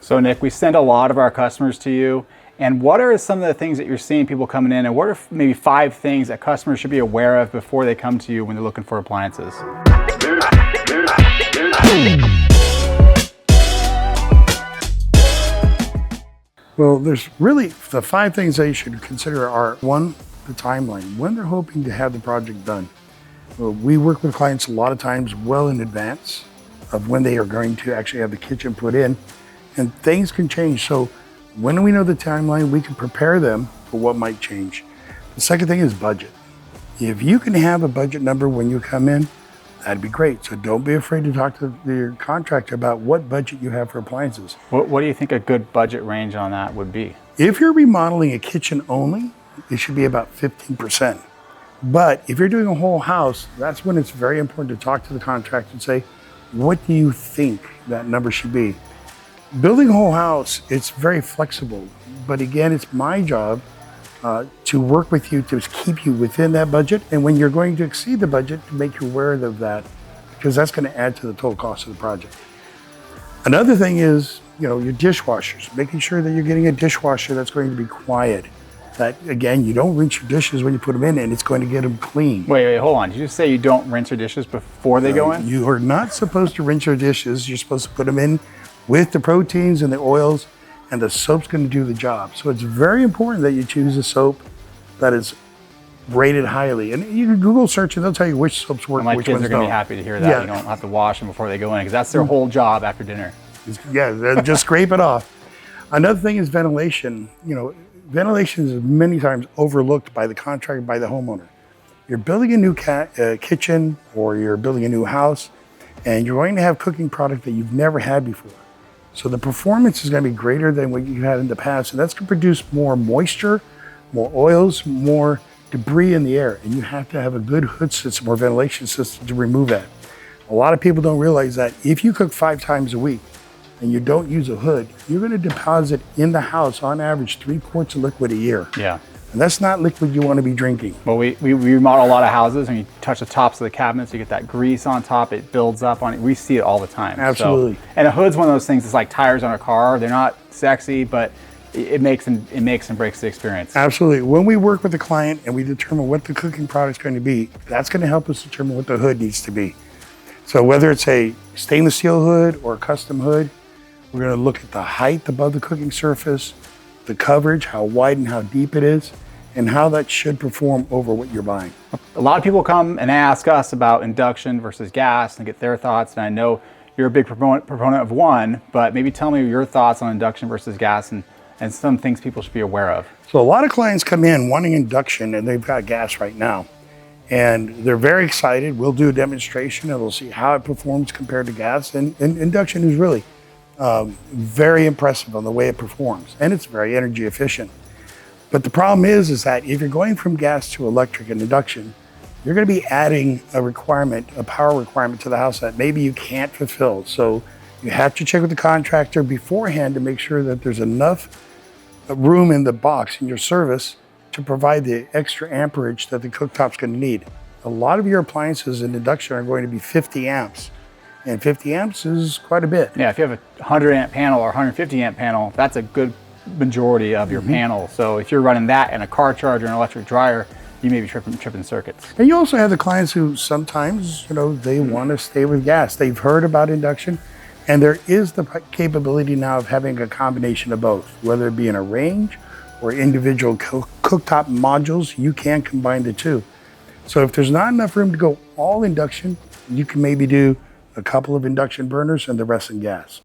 So Nick, we send a lot of our customers to you. And what are some of the things that you're seeing people coming in, and what are maybe 5 things that customers should be aware of before they come to you when they're looking for appliances? Well, there's really the 5 things that you should consider are: 1, the timeline, when they're hoping to have the project done. Well, we work with clients a lot of times well in advance of when they are going to actually have the kitchen put in, and things can change. So when we know the timeline, we can prepare them for what might change. The second thing is budget. If you can have a budget number when you come in, that'd be great. So don't be afraid to talk to your contractor about what budget you have for appliances. What do you think a good budget range on that would be? If you're remodeling a kitchen only, it should be about 15%. But if you're doing a whole house, that's when it's very important to talk to the contractor and say, what do you think that number should be? Building a whole house, it's very flexible. But again, it's my job to work with you to keep you within that budget. And when you're going to exceed the budget, to make you aware of that, because that's going to add to the total cost of the project. Another thing is, your dishwashers, making sure that you're getting a dishwasher that's going to be quiet. That, again, you don't rinse your dishes when you put them in, and it's going to get them clean. Wait, hold on. Did you just say you don't rinse your dishes before they go in? You are not supposed to rinse your dishes. You're supposed to put them in with the proteins and the oils, and the soap's going to do the job. So it's very important that you choose a soap that is rated highly. And you can Google search and they'll tell you which soaps work, My which kids ones are going to don't. be happy to hear that. You don't have to wash them before they go in, because that's their whole job after dinner. Yeah, just scrape it off. Another thing is ventilation. Ventilation is many times overlooked by the contractor, by the homeowner. You're building a new kitchen, or you're building a new house, and you're going to have cooking product that you've never had before. So the performance is going to be greater than what you had in the past, and that's going to produce more moisture, more oils, more debris in the air, and you have to have a good hood system or ventilation system to remove that. A lot of people don't realize that if you cook 5 times a week and you don't use a hood, you're going to deposit in the house on average 3 quarts of liquid a year. Yeah. And that's not liquid you want to be drinking. Well, we remodel a lot of houses, and you touch the tops of the cabinets, you get that grease on top, it builds up on it. We see it all the time. Absolutely. And a hood's one of those things, it's like tires on a car. They're not sexy, but it makes and breaks the experience. Absolutely. When we work with the client and we determine what the cooking product's going to be, that's going to help us determine what the hood needs to be. So whether it's a stainless steel hood or a custom hood, we're going to look at the height above the cooking surface, the coverage, how wide and how deep it is, and how that should perform over what you're buying. A lot of people come and ask us about induction versus gas and get their thoughts, and I know you're a big proponent of one, but maybe tell me your thoughts on induction versus gas and some things people should be aware of. So a lot of clients come in wanting induction, and they've got gas right now. And they're very excited. We'll do a demonstration and we'll see how it performs compared to gas. And induction is really very impressive on the way it performs, and it's very energy efficient. But the problem is that if you're going from gas to electric and induction, you're going to be adding a power requirement to the house that maybe you can't fulfill. So you have to check with the contractor beforehand to make sure that there's enough room in the box in your service to provide the extra amperage that the cooktop's going to need. A lot of your appliances in induction are going to be 50 amps. And 50 amps is quite a bit. Yeah, if you have a 100 amp panel or 150 amp panel, that's a good majority of your panel. So if you're running that and a car charger and an electric dryer, you may be tripping circuits. And you also have the clients who sometimes, they want to stay with gas. They've heard about induction, and there is the capability now of having a combination of both, whether it be in a range or individual cooktop modules. You can combine the two. So if there's not enough room to go all induction, you can maybe do a couple of induction burners and the rest in gas.